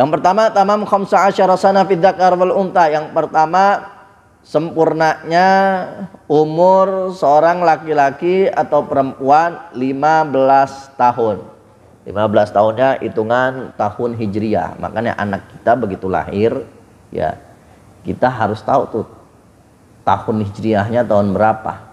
Yang pertama, tamam 15 sana fid dzakar wal unta. Yang pertama, sempurnanya umur seorang laki-laki atau perempuan 15 tahun. 15 tahunnya hitungan tahun Hijriah. Makanya anak kita begitu lahir, ya kita harus tahu tuh tahun Hijriahnya tahun berapa.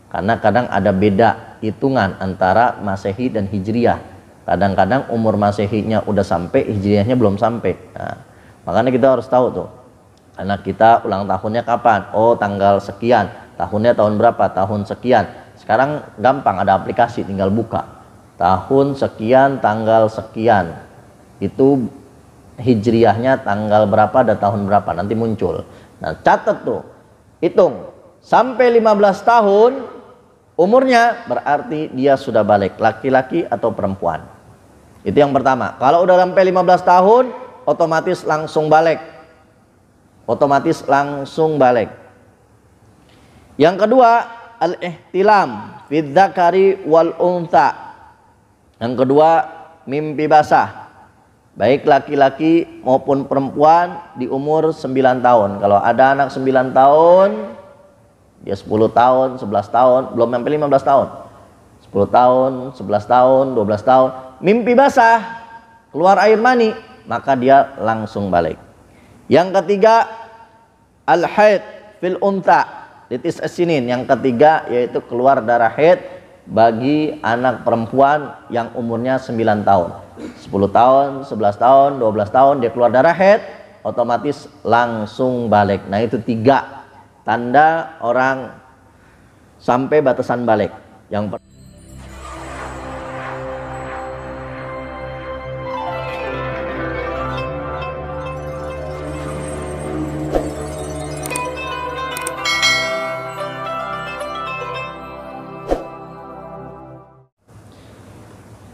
Karena kadang ada beda hitungan antara Masehi dan Hijriah. Kadang-kadang umur Masehinya udah sampai, Hijriahnya belum sampai. Nah, makanya kita harus tahu tuh anak kita ulang tahunnya kapan. Oh, tanggal sekian. Tahunnya tahun berapa? Tahun sekian. Sekarang gampang, ada aplikasi, tinggal buka. Tahun sekian, tanggal sekian. Itu Hijriahnya tanggal berapa, ada tahun berapa, nanti muncul. Nah, catat tuh. Hitung. Sampai 15 tahun umurnya, berarti dia sudah balik, laki-laki atau perempuan. Itu yang pertama. Kalau udah sampai 15 tahun, otomatis langsung balik. Otomatis langsung balik. Yang kedua, al-ihtilam fid dzakari wal unta. Yang kedua, mimpi basah. Baik laki-laki maupun perempuan di umur 9 tahun. Kalau ada anak 9 tahun, dia 10 tahun, 11 tahun, belum sampai 15 tahun. 10 tahun, 11 tahun, 12 tahun, mimpi basah, keluar air mani, maka dia langsung balik. Yang ketiga, al-haid fil unta litis asinin. Yang ketiga yaitu keluar darah haid bagi anak perempuan yang umurnya 9 tahun. 10 tahun, 11 tahun, 12 tahun dia keluar darah haid, otomatis langsung balik. Nah, itu 3 tanda orang sampai batasan balik. Yang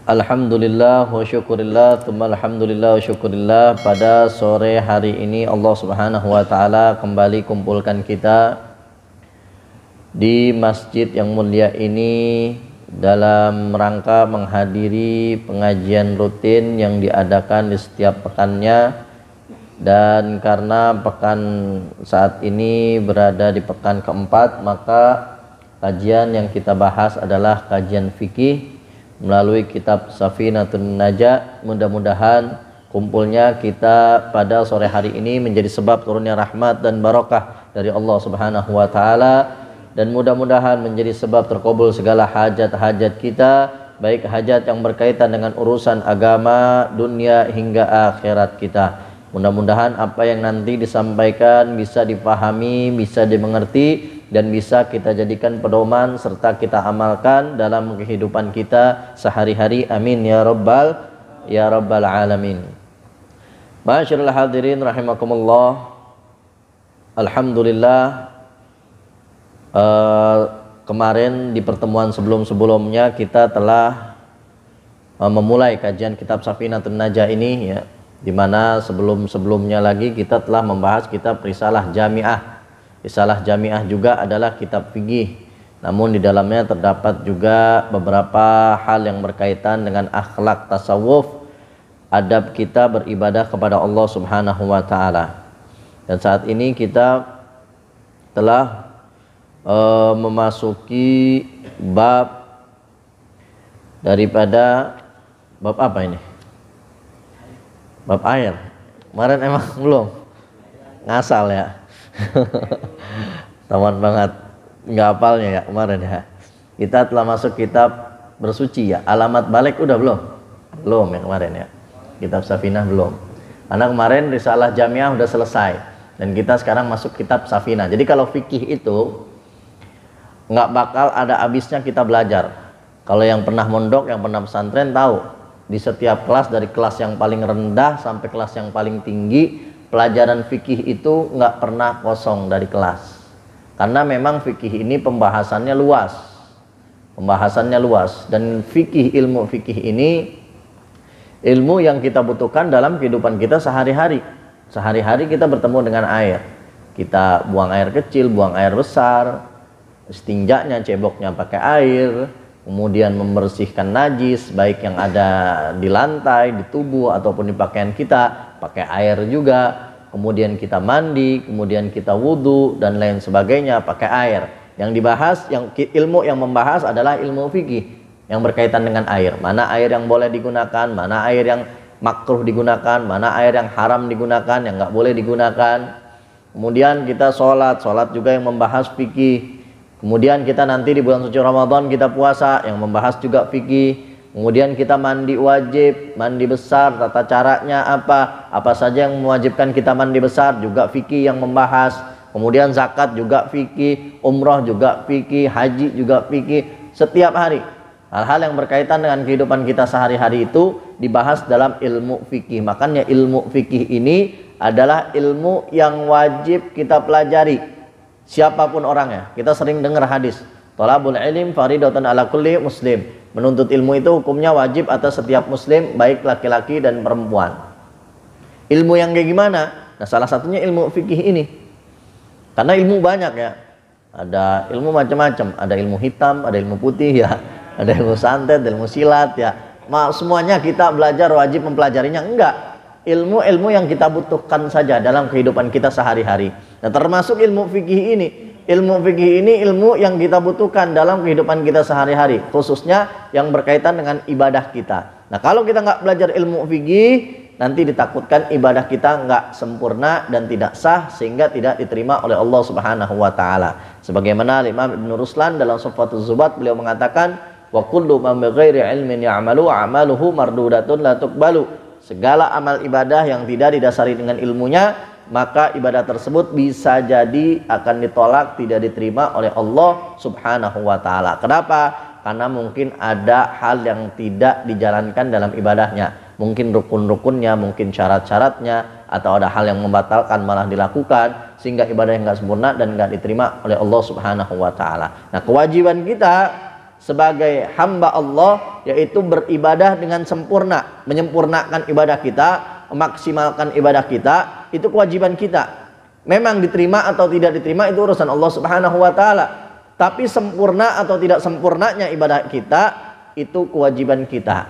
Alhamdulillah wa syukurillah, tsumma alhamdulillah wa syukurillah. Pada sore hari ini Allah Subhanahu wa taala kembali kumpulkan kita di masjid yang mulia ini dalam rangka menghadiri pengajian rutin yang diadakan di setiap pekannya. Dan karena pekan saat ini berada di pekan keempat, maka kajian yang kita bahas adalah kajian fikih melalui kitab Safinatun Najah. Mudah-mudahan kumpulnya kita pada sore hari ini menjadi sebab turunnya rahmat dan barakah dari Allah Subhanahu wa taala, dan mudah-mudahan menjadi sebab terkabul segala hajat-hajat kita, baik hajat yang berkaitan dengan urusan agama, dunia hingga akhirat kita. Mudah-mudahan apa yang nanti disampaikan bisa dipahami, bisa dimengerti, dan bisa kita jadikan pedoman serta kita amalkan dalam kehidupan kita sehari-hari. Amin ya rabbal alamin. Ma'asyiral hadirin rahimakumullah. Alhamdulillah, kemarin di pertemuan sebelum-sebelumnya kita telah memulai kajian kitab Safinatun Najah ini, ya, dimana sebelum-sebelumnya lagi kita telah membahas kitab Risalah Jami'ah. Risalah Jami'ah juga adalah kitab fikih, namun di dalamnya terdapat juga beberapa hal yang berkaitan dengan akhlak tasawuf, adab kita beribadah kepada Allah Subhanahu wa taala. Dan saat ini kita telah memasuki bab daripada bab apa ini? Bab air. Kemarin emang belum ngasal ya. Taman banget, nggak hafalnya ya kemarin ya. Kita telah masuk kitab bersuci ya. Alamat balik udah belum? Belum ya kemarin ya. Kitab Safinah belum. Karena kemarin Risalah Jami'ah udah selesai dan kita sekarang masuk kitab Safinah. Jadi kalau fikih itu nggak bakal ada habisnya kita belajar. Kalau yang pernah mondok, yang pernah pesantren tahu, di setiap kelas, dari kelas yang paling rendah sampai kelas yang paling tinggi, pelajaran fikih itu nggak pernah kosong dari kelas. Karena memang fikih ini pembahasannya luas. Dan fikih, ilmu fikih ini ilmu yang kita butuhkan dalam kehidupan kita sehari-hari. Sehari-hari kita bertemu dengan air. Kita buang air kecil, buang air besar, istinjanya, ceboknya pakai air, kemudian membersihkan najis baik yang ada di lantai, di tubuh ataupun di pakaian kita, pakai air juga. Kemudian kita mandi, kemudian kita wudhu dan lain sebagainya pakai air. Yang dibahas, ilmu yang membahas adalah ilmu fikih yang berkaitan dengan air. Mana air yang boleh digunakan, mana air yang makruh digunakan, mana air yang haram digunakan, yang nggak boleh digunakan. Kemudian kita sholat juga yang membahas fikih. Kemudian kita nanti di bulan suci Ramadan kita puasa yang membahas juga fikih. Kemudian kita mandi wajib, mandi besar, tata caranya apa saja yang mewajibkan kita mandi besar, juga fikih yang membahas. Kemudian zakat juga fikih, umroh juga fikih, haji juga fikih. Setiap hari hal-hal yang berkaitan dengan kehidupan kita sehari-hari itu dibahas dalam ilmu fikih. Makanya ilmu fikih ini adalah ilmu yang wajib kita pelajari, siapapun orangnya. Kita sering dengar hadis, thalabul ilm faridatun ala kulli muslim. Menuntut ilmu itu hukumnya wajib atas setiap muslim, baik laki-laki dan perempuan. Ilmu yang kayak gimana? Nah, salah satunya ilmu fikih ini. Karena ilmu banyak ya. Ada ilmu macam-macam, ada ilmu hitam, ada ilmu putih ya, ada ilmu santet, ada ilmu silat ya. Semuanya kita belajar wajib mempelajarinya? Enggak. Ilmu-ilmu yang kita butuhkan saja dalam kehidupan kita sehari-hari. Nah, termasuk ilmu fikih ini. Ilmu fikih ini ilmu yang kita butuhkan dalam kehidupan kita sehari-hari, khususnya yang berkaitan dengan ibadah kita. Nah, kalau kita nggak belajar ilmu fikih, nanti ditakutkan ibadah kita nggak sempurna dan tidak sah, sehingga tidak diterima oleh Allah Subhanahu wa Ta'ala. Sebagaimana Imam Ibn Ruslan dalam Shuffatul Zubat, beliau mengatakan, wa kullu man bighairi ilmin ya'malu amaluhu mardudatun la tuqbalu. Segala amal ibadah yang tidak didasari dengan ilmunya, maka ibadah tersebut bisa jadi akan ditolak, tidak diterima oleh Allah Subhanahu wa Ta'ala. Kenapa? Karena mungkin ada hal yang tidak dijalankan dalam ibadahnya, mungkin rukun-rukunnya, mungkin syarat-syaratnya, atau ada hal yang membatalkan malah dilakukan, sehingga ibadah yang nggak sempurna dan nggak diterima oleh Allah Subhanahu wa Ta'ala. Nah, kewajiban kita sebagai hamba Allah yaitu beribadah dengan sempurna, menyempurnakan ibadah kita, memaksimalkan ibadah kita. Itu kewajiban kita. Memang diterima atau tidak diterima itu urusan Allah Subhanahu wa Ta'ala. Tapi sempurna atau tidak sempurnanya ibadah kita itu kewajiban kita.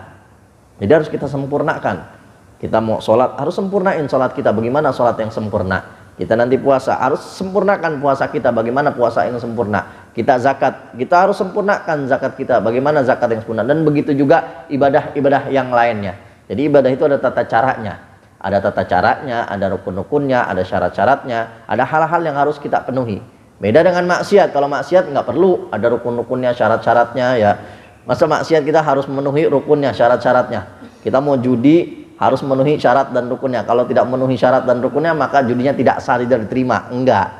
Jadi harus kita sempurnakan. Kita mau sholat, harus sempurnain sholat kita. Bagaimana sholat yang sempurna? Kita nanti puasa, harus sempurnakan puasa kita. Bagaimana puasa yang sempurna? Kita zakat, kita harus sempurnakan zakat kita. Bagaimana zakat yang sempurna? Dan begitu juga ibadah-ibadah yang lainnya. Jadi ibadah itu ada tata caranya. Ada tata caranya, ada rukun-rukunnya, ada syarat-syaratnya, ada hal-hal yang harus kita penuhi. Beda dengan maksiat. Kalau maksiat nggak perlu ada rukun-rukunnya, syarat-syaratnya ya. Masa maksiat kita harus memenuhi rukunnya, syarat-syaratnya. Kita mau judi harus memenuhi syarat dan rukunnya. Kalau tidak memenuhi syarat dan rukunnya, maka judinya tidak sah, tidak diterima. Enggak.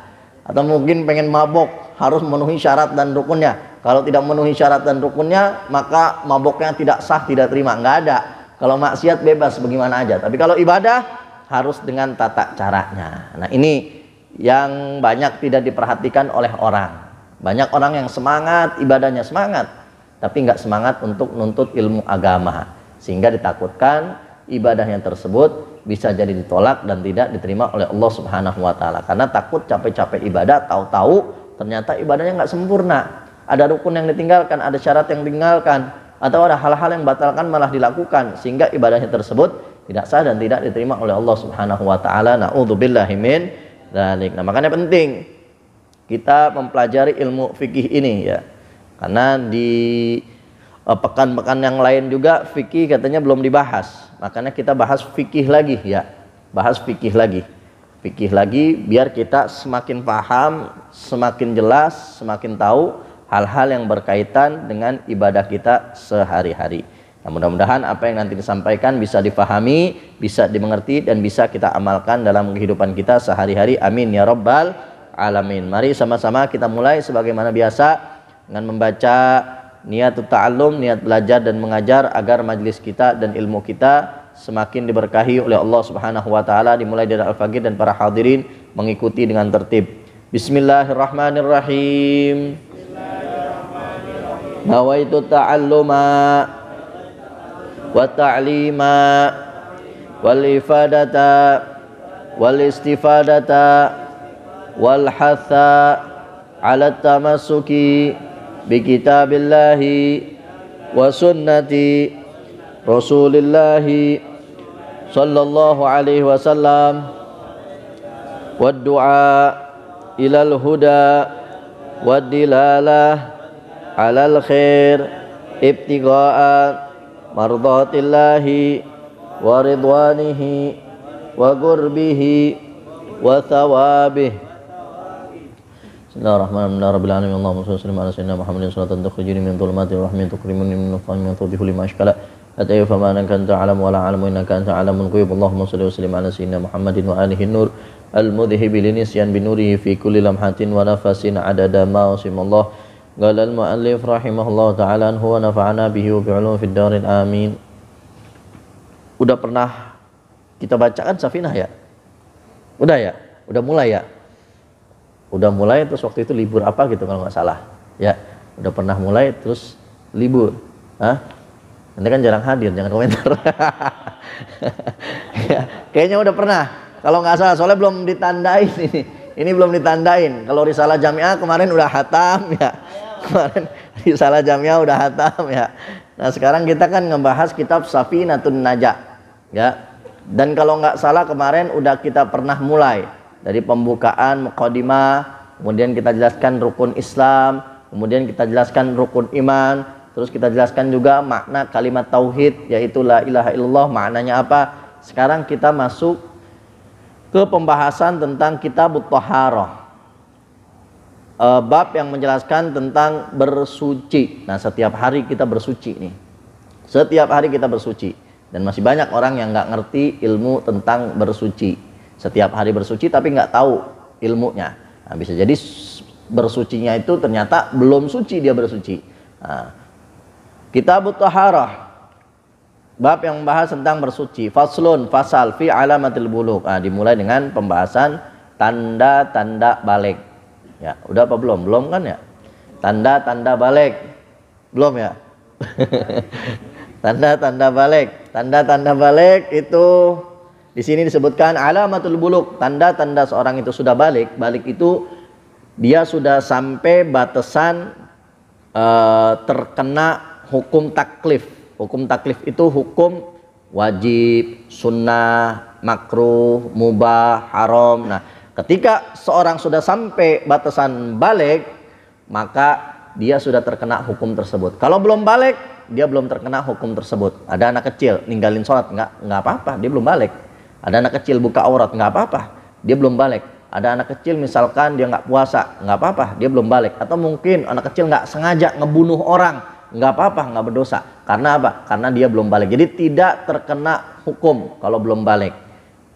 Atau mungkin pengen mabok, harus memenuhi syarat dan rukunnya. Kalau tidak memenuhi syarat dan rukunnya, maka maboknya tidak sah, tidak terima. Enggak ada. Kalau maksiat bebas bagaimana aja. Tapi kalau ibadah harus dengan tata caranya. Nah, ini yang banyak tidak diperhatikan oleh orang. Banyak orang yang semangat, ibadahnya semangat, tapi nggak semangat untuk nuntut ilmu agama. Sehingga ditakutkan ibadahnya tersebut bisa jadi ditolak dan tidak diterima oleh Allah Subhanahu wa Ta'ala. Karena takut capek-capek ibadah, tahu-tahu ternyata ibadahnya nggak sempurna. Ada rukun yang ditinggalkan, ada syarat yang ditinggalkan, atau ada hal-hal yang batalkan malah dilakukan, sehingga ibadahnya tersebut tidak sah dan tidak diterima oleh Allah Subhanahu wa Ta'ala. Na'udzubillahi min dzalik. Nah, makanya penting kita mempelajari ilmu fikih ini ya. Karena di pekan-pekan yang lain juga fikih katanya belum dibahas. Makanya kita bahas fikih lagi ya. Bahas fikih lagi. Fikih lagi biar kita semakin paham, semakin jelas, semakin tahu hal-hal yang berkaitan dengan ibadah kita sehari-hari. Nah, mudah-mudahan apa yang nanti disampaikan bisa difahami, bisa dimengerti, dan bisa kita amalkan dalam kehidupan kita sehari-hari. Amin ya rabbal alamin. Mari sama-sama kita mulai sebagaimana biasa dengan membaca niat ta'allum, niat belajar dan mengajar, agar majelis kita dan ilmu kita semakin diberkahi oleh Allah Subhanahu wa Ta'ala. Dimulai dari Al-Faqih dan para hadirin mengikuti dengan tertib. Bismillahirrahmanirrahim. Nawaitu ta'alluma wa ta'lima wal ifadata wal istifadata wal hatha ala tamassuki bi kitabillahi wa sunnati Rasulillahi sallallahu alaihi wasallam wa du'a ilal huda wa dilalah alal khair ibtigha'a mardatillahi wa ridwanihi wa qurbihi wa thawabih. Bismillahirrahmanirrahim. Rabbil alamin. Allahumma shalli ala sayyidina Muhammadin salatan tukhrijuni min dhulumati rahmin tukrimuni min nufami min tudhihu lima ashkala atayyu fama anaka anta alamu wa la alamu innaka anta alamul ghuyub. Allahumma shalli wa sallim ala sayyidina Muhammadin wa alihi nur al-mudhibi linisyan binurihi fi kulli lamhatin wa nafasin adada ma wasimallah. Qala al-muallif rahimahullah ta'ala anhu wa nafa'ana bihi wa bi'ulum fid darin amin. Udah pernah kita bacakan Safinah ya? Udah ya? Udah mulai ya? Udah mulai terus waktu itu libur apa gitu kalau nggak salah ya, udah pernah mulai terus libur. Hah? Nanti kan jarang hadir, jangan komentar. Ya, kayaknya udah pernah kalau nggak salah, soalnya belum ditandain ini belum ditandain. Kalau risalah jamiah kemarin udah hatam ya, kemarin risalah jamiah udah hatam ya. Nah sekarang kita kan ngebahas kitab Safinatun Najah ya, dan kalau nggak salah kemarin udah kita pernah mulai dari pembukaan muqaddimah, kemudian kita jelaskan rukun Islam, kemudian kita jelaskan rukun iman, terus kita jelaskan juga makna kalimat tauhid yaitu la ilaha illallah, maknanya apa. Sekarang kita masuk ke pembahasan tentang kitab Thaharah, bab yang menjelaskan tentang bersuci. Nah setiap hari kita bersuci nih, setiap hari kita bersuci, dan masih banyak orang yang nggak ngerti ilmu tentang bersuci. Setiap hari bersuci tapi nggak tahu ilmunya. Nah, bisa jadi bersucinya itu ternyata belum suci dia bersuci. Nah, Kitab Thaharah, bab yang membahas tentang bersuci. Faslun, fasal fi alamatil bulugh. Nah, dimulai dengan pembahasan tanda-tanda balik. Ya, udah apa belum? Belum kan ya? Tanda-tanda balik. Belum ya? Tanda-tanda balik. Tanda-tanda balik itu di sini disebutkan alamatul bulugh, tanda-tanda seorang itu sudah balik. Balik itu dia sudah sampai batasan terkena hukum taklif. Hukum taklif itu hukum wajib, sunnah, makruh, mubah, haram. Nah, ketika seorang sudah sampai batasan balik, maka dia sudah terkena hukum tersebut. Kalau belum balik, dia belum terkena hukum tersebut. Ada anak kecil ninggalin sholat, nggak apa-apa, dia belum balik. Ada anak kecil buka aurat, nggak apa-apa, dia belum balik. Ada anak kecil misalkan dia nggak puasa, nggak apa-apa, dia belum balik. Atau mungkin anak kecil nggak sengaja ngebunuh orang, nggak apa-apa, nggak berdosa. Karena apa? Karena dia belum balik. Jadi tidak terkena hukum kalau belum balik.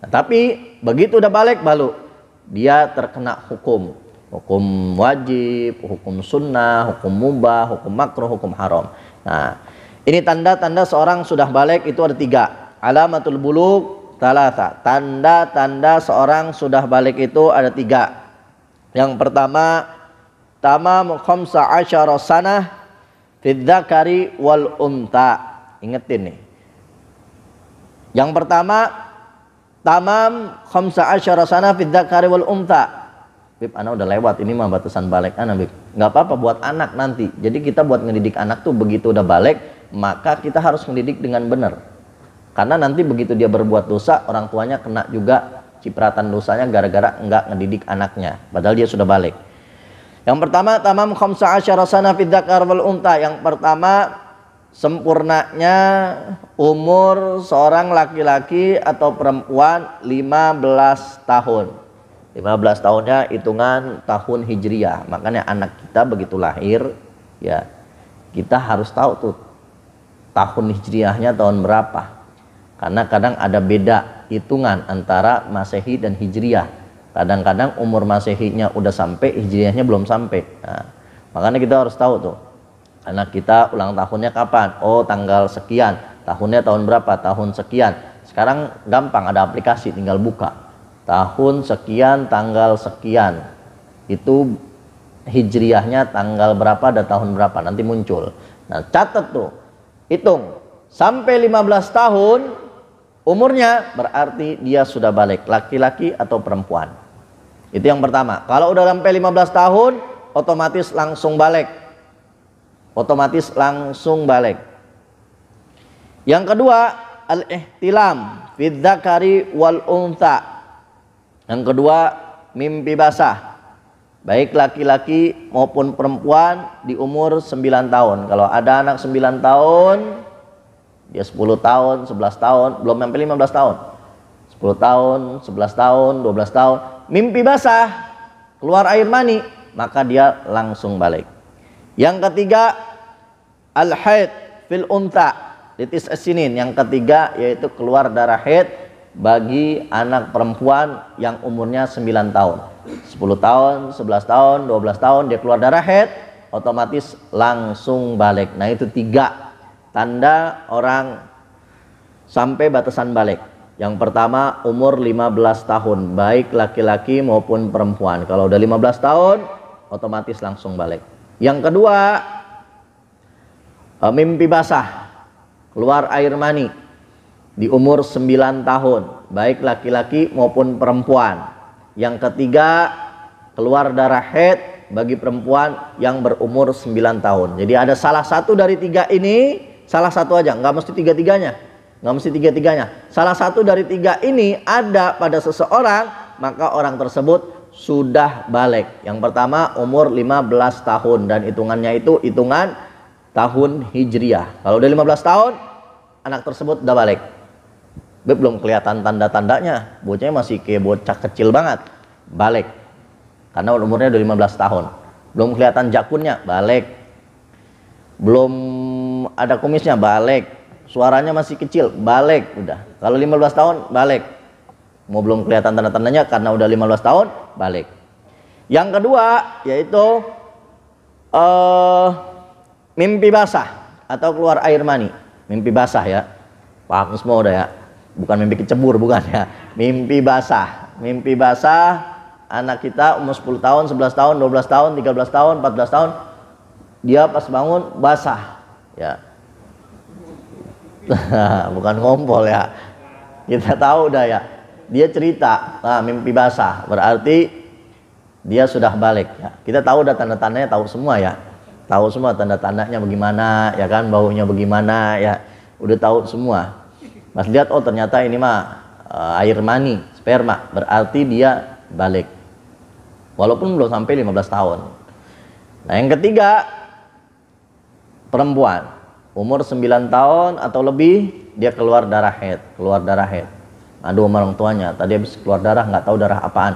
Nah, tapi begitu udah balik baru dia terkena hukum. Hukum wajib, hukum sunnah, hukum mubah, hukum makruh, hukum haram. Nah, ini tanda-tanda seorang sudah balik itu ada 3. Alamatul bulugh talata. Tanda-tanda seorang sudah balik itu ada 3. Yang pertama, tamam 15 sanah fid dzakari wal unta. Ingetin nih. Yang pertama, tamam 15 sanah fid dzakari wal unta. Bib, anak udah lewat, ini mah batasan balik anak, Bib. Nggak apa-apa buat anak nanti. Jadi kita buat ngedidik anak tuh begitu udah balik, maka kita harus ngedidik dengan benar. Karena nanti begitu dia berbuat dosa, orang tuanya kena juga cipratan dosanya gara-gara enggak ngedidik anaknya, padahal dia sudah balik. Yang pertama, tamam 15 sanah fid dzakar wal unta. Yang pertama, sempurnanya umur seorang laki-laki atau perempuan 15 tahun. 15 tahunnya hitungan tahun Hijriah. Makanya anak kita begitu lahir, ya kita harus tahu tuh tahun Hijriahnya tahun berapa. Karena kadang ada beda hitungan antara Masehi dan Hijriah. Kadang-kadang umur Masehinya udah sampai, Hijriahnya belum sampai. Nah, makanya kita harus tahu tuh anak kita ulang tahunnya kapan. Oh, tanggal sekian. Tahunnya tahun berapa? Tahun sekian. Sekarang gampang, ada aplikasi, tinggal buka. Tahun sekian, tanggal sekian. Itu Hijriahnya tanggal berapa dan tahun berapa, nanti muncul. Nah, catat tuh. Hitung. Sampai 15 tahun umurnya berarti dia sudah balik, laki-laki atau perempuan. Itu yang pertama. Kalau udah sampai 15 tahun otomatis langsung balik. otomatis langsung balik. Yang kedua, al-ihtilam fid dzakari wal untha. Yang kedua, mimpi basah, baik laki-laki maupun perempuan di umur 9 tahun. Kalau ada anak 9 tahun, dia 10 tahun, 11 tahun, belum sampai 15 tahun. 10 tahun, 11 tahun, 12 tahun, mimpi basah, keluar air mani, maka dia langsung balik. Yang ketiga, al-haid fil unta litis asinin. Yang ketiga yaitu keluar darah haid bagi anak perempuan yang umurnya 9 tahun. 10 tahun, 11 tahun, 12 tahun dia keluar darah haid, otomatis langsung balik. Nah, itu 3 tanda orang sampai batasan balik. Yang pertama, umur 15 tahun, baik laki-laki maupun perempuan. Kalau udah 15 tahun, otomatis langsung balik. Yang kedua, mimpi basah, keluar air mani di umur 9 tahun, baik laki-laki maupun perempuan. Yang ketiga, keluar darah haid bagi perempuan yang berumur 9 tahun. Jadi ada salah satu dari 3 ini, salah satu aja, nggak mesti tiga-tiganya. Nggak mesti tiga-tiganya. Salah satu dari 3 ini ada pada seseorang, maka orang tersebut sudah balik. Yang pertama, umur 15 tahun dan hitungannya itu hitungan tahun Hijriah. Kalau udah 15 tahun, anak tersebut udah balik. Belum kelihatan tanda-tandanya, bocahnya masih kayak bocah kecil banget, balik. Karena umurnya udah 15 tahun. Belum kelihatan jakunnya, balik. Belum ada kumisnya, balik. Suaranya masih kecil, balik udah. Kalau 15 tahun, balik. Mau belum kelihatan tanda-tandanya karena udah 15 tahun, balik. Yang kedua yaitu mimpi basah atau keluar air mani. Mimpi basah ya, paham semua udah ya. Bukan mimpi kecebur, bukan ya. Mimpi basah. Mimpi basah, anak kita umur 10 tahun, 11 tahun, 12 tahun, 13 tahun, 14 tahun, dia pas bangun basah ya. Bukan ngompol ya, kita tahu dah ya, dia cerita, nah mimpi basah berarti dia sudah balik ya. Kita tahu dah tanda-tandanya, tahu semua ya, tahu semua tanda-tandanya bagaimana ya kan, baunya bagaimana ya, udah tahu semua. Mas lihat, oh ternyata ini mah air mani, sperma, berarti dia balik walaupun belum sampai 15 tahun. Nah, yang ketiga, perempuan umur 9 tahun atau lebih, dia keluar darah haid, Aduh sama orang tuanya, tadi habis keluar darah, nggak tahu darah apaan.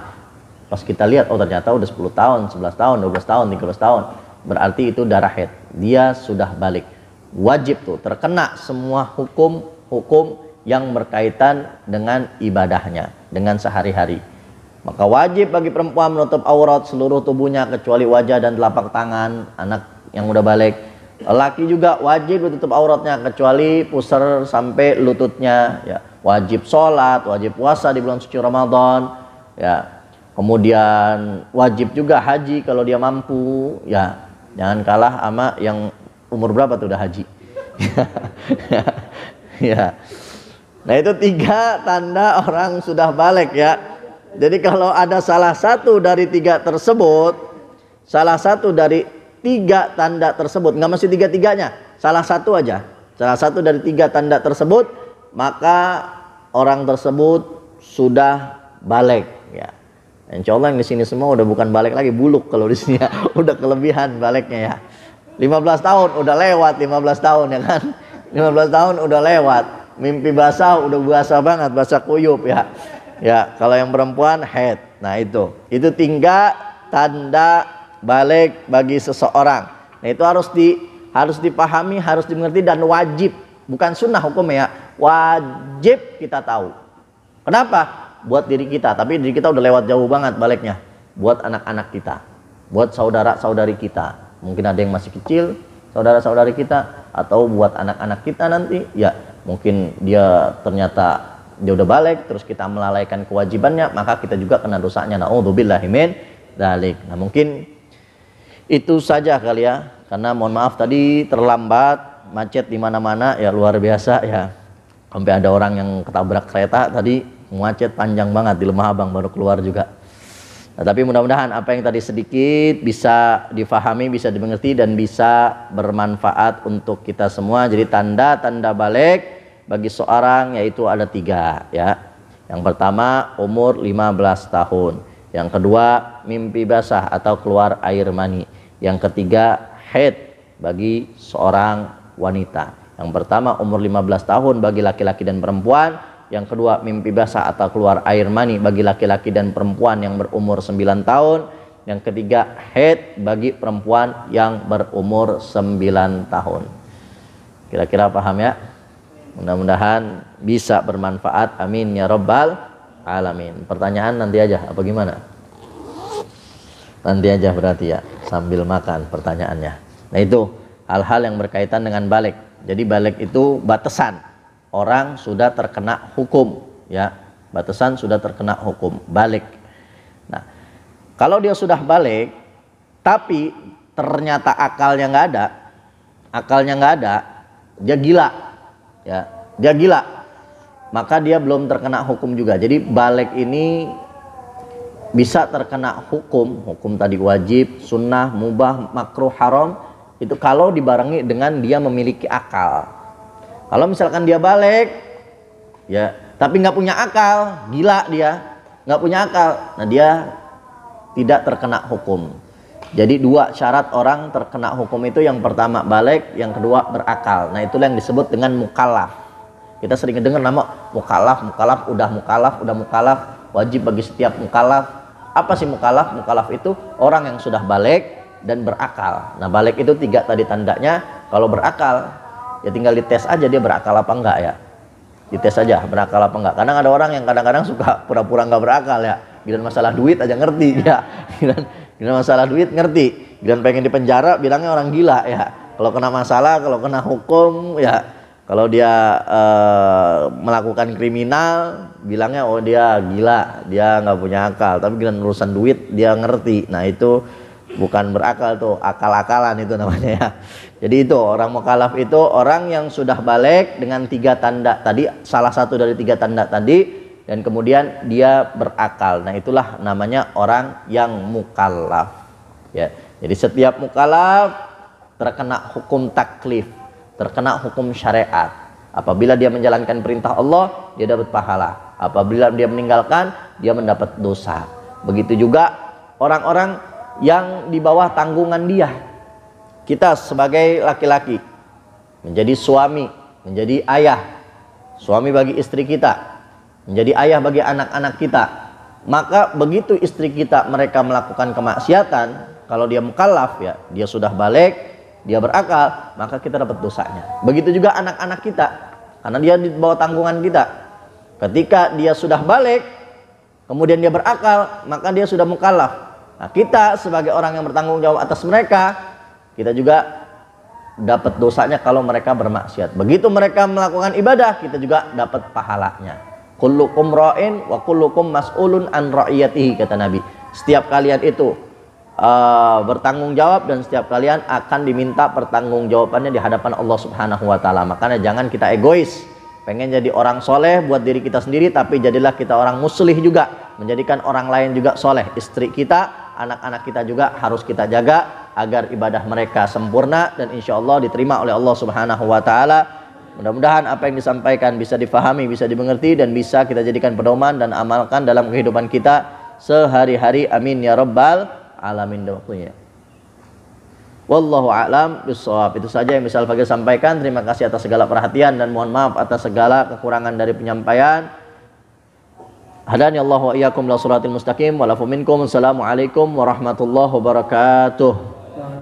Pas kita lihat, oh ternyata udah 10 tahun, 11 tahun, 12 tahun, 13 tahun, berarti itu darah haid, dia sudah balik. Wajib tuh, terkena semua hukum yang berkaitan dengan ibadahnya, dengan sehari-hari. Maka wajib bagi perempuan menutup aurat seluruh tubuhnya kecuali wajah dan telapak tangan, anak yang udah balik. Laki juga wajib tutup auratnya kecuali pusar sampai lututnya ya. Wajib sholat, wajib puasa di bulan suci Ramadan ya. Kemudian wajib juga haji kalau dia mampu ya. Jangan kalah sama yang umur berapa tuh udah haji. Ya. Nah, itu 3 tanda orang sudah balik ya. Jadi kalau ada salah satu dari 3 tersebut, salah satu dari 3 tanda tersebut, nggak mesti 3-tiganya, salah satu aja, salah satu dari 3 tanda tersebut, maka orang tersebut sudah balik ya. Insya Allah yang di sini semua udah bukan balik lagi, buluk kalau di sini ya. Udah kelebihan baliknya ya. 15 tahun udah lewat, 15 tahun ya kan, 15 tahun udah lewat. Mimpi basah udah basah banget, basah kuyup ya. Ya, kalau yang perempuan haid. Nah, itu 3 tanda balik bagi seseorang. Nah, itu harus dipahami, harus dimengerti dan wajib, bukan sunnah hukum ya, wajib kita tahu. Kenapa? Buat diri kita, tapi diri kita udah lewat jauh banget baliknya. Buat anak-anak kita, buat saudara-saudari kita, mungkin ada yang masih kecil, saudara-saudari kita, atau buat anak-anak kita nanti, ya mungkin dia ternyata dia udah balik, terus kita melalaikan kewajibannya, maka kita juga kena dosanya. Na'udzubillahi min dzalik. Nah, mungkin itu saja kali ya, karena mohon maaf tadi terlambat, macet di mana-mana ya, luar biasa ya. Sampai ada orang yang ketabrak kereta tadi, macet panjang banget di Lemah Abang baru keluar juga. Nah, tapi mudah-mudahan apa yang tadi sedikit bisa difahami, bisa dimengerti, dan bisa bermanfaat untuk kita semua. Jadi tanda-tanda balik bagi seorang yaitu ada 3 ya. Yang pertama umur 15 tahun. Yang kedua mimpi basah atau keluar air mani. Yang ketiga haid bagi seorang wanita. Yang pertama umur 15 tahun bagi laki-laki dan perempuan. Yang kedua mimpi basah atau keluar air mani bagi laki-laki dan perempuan yang berumur 9 tahun. Yang ketiga haid bagi perempuan yang berumur 9 tahun. Kira-kira paham ya? Mudah-mudahan bisa bermanfaat. Amin ya rabbal alamin. Pertanyaan nanti aja apa gimana? Nanti aja berarti ya, sambil makan pertanyaannya. Nah itu hal-hal yang berkaitan dengan balik. Jadi balik itu batasan orang sudah terkena hukum ya, batasan sudah terkena hukum balik. Nah kalau dia sudah balik tapi ternyata akalnya nggak ada, dia gila ya, dia gila, maka dia belum terkena hukum juga. Jadi balik ini bisa terkena hukum tadi wajib, sunnah, mubah, makruh, haram, itu kalau dibarengi dengan dia memiliki akal. Kalau misalkan dia balik ya tapi nggak punya akal, gila dia, nggak punya akal, nah dia tidak terkena hukum. Jadi 2 syarat orang terkena hukum itu, yang pertama balik, yang kedua berakal. Nah itulah yang disebut dengan mukallaf. Kita sering dengar nama mukallaf, udah mukallaf, wajib bagi setiap mukallaf. Apa sih mukallaf? Mukallaf itu orang yang sudah balik dan berakal. Nah balik itu 3 tadi tandanya. Kalau berakal ya tinggal dites aja dia berakal apa enggak ya, dites aja berakal apa enggak. Kadang ada orang yang kadang-kadang suka pura-pura enggak berakal ya, giliran masalah duit aja ngerti ya, giliran masalah duit ngerti, giliran pengen dipenjara bilangnya orang gila ya. Kalau kena masalah, kalau kena hukum ya, kalau dia melakukan kriminal bilangnya oh dia gila, dia nggak punya akal. Tapi giliran urusan duit dia ngerti. Nah itu bukan berakal tuh, akal-akalan itu namanya ya. Jadi itu orang mukallaf itu orang yang sudah balik dengan 3 tanda tadi, salah satu dari 3 tanda tadi, dan kemudian dia berakal. Nah itulah namanya orang yang mukallaf ya. Jadi setiap mukallaf terkena hukum taklif, terkena hukum syariat. Apabila dia menjalankan perintah Allah, dia dapat pahala. Apabila dia meninggalkan, dia mendapat dosa. Begitu juga orang-orang yang di bawah tanggungan dia. Kita sebagai laki-laki menjadi suami, menjadi ayah, suami bagi istri kita, menjadi ayah bagi anak-anak kita. Maka begitu istri kita mereka melakukan kemaksiatan, kalau dia mukallaf ya, dia sudah balik, dia berakal, maka kita dapat dosanya. Begitu juga anak-anak kita, karena dia di bawah tanggungan kita. Ketika dia sudah balik, kemudian dia berakal, maka dia sudah mukallaf. Nah kita sebagai orang yang bertanggung jawab atas mereka, kita juga dapat dosanya kalau mereka bermaksiat. Begitu mereka melakukan ibadah, kita juga dapat pahalanya. Kullukum ra'in wa kullukum mas'ulun an ra'iyatihi, kata Nabi. Setiap kalian itu bertanggung jawab dan setiap kalian akan diminta pertanggungjawabannya di hadapan Allah Subhanahu wa taala. Makanya jangan kita egois, pengen jadi orang soleh buat diri kita sendiri, tapi jadilah kita orang muslih juga, menjadikan orang lain juga soleh. Istri kita, anak-anak kita juga harus kita jaga agar ibadah mereka sempurna dan insya Allah diterima oleh Allah Subhanahu wa taala. Mudah-mudahan apa yang disampaikan bisa difahami, bisa dimengerti, dan bisa kita jadikan pedoman dan amalkan dalam kehidupan kita sehari-hari. Amin ya rabbal alamin. Waktunya. Wallahu a'lam bishawab. Itu saja yang bisa Al-Faqih sampaikan. Terima kasih atas segala perhatian dan mohon maaf atas segala kekurangan dari penyampaian. Hadani Allah wa iyyakum ila shiratal mustaqim wa lafu minkum. Assalamualaikum warahmatullahi wabarakatuh.